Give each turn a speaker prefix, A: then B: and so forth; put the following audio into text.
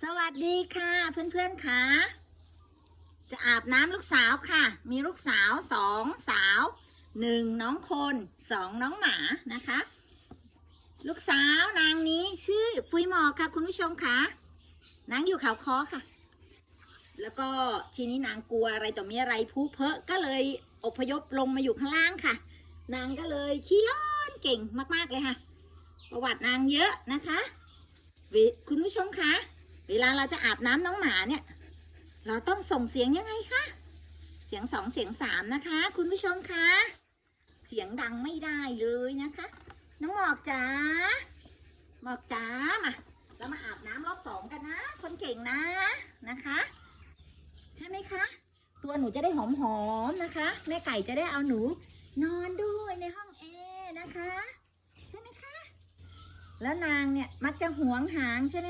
A: สวัสดีค่ะเพื่อนๆค่ะจะอาบน้ำลูกสาวค่ะมีลูกสาว2 สาว1น้องคน2น้องหมานะคะลูกสาวนางนี้ชื่อปุยหมอกค่ะคุณผู้ชมค่ะนางอยู่เขาค้อค่ะแล้วก็ทีนี้นางกลัวอะไรต่อมีอะไรพุเพอะก็เลยอพยพลงมาอยู่ข้างล่างค่ะนางก็เลยขี้ร้อนเก่งมากๆเลยค่ะประวัตินางเยอะนะคะคุณผู้ชมคะเวลาเราจะอาบน้ำน้องหมาเนี่ยเราต้องส่งเสียงยังไงคะเสียง2เสียง3นะคะคุณผู้ชมคะเสียงดังไม่ได้เลยนะคะน้องหมอกจ๋าหมอกจ๋ามาเรามาอาบน้ำรอบ2กันนะคนเก่งนะคะใช่ไหมคะตัวหนูจะได้หอมๆนะคะแม่ไก่จะได้เอาหนูนอนด้วยในห้องแอร์นะคะใช่ไหมคะแล้วนางเนี่ยมักจะหวงหางใช่ไหม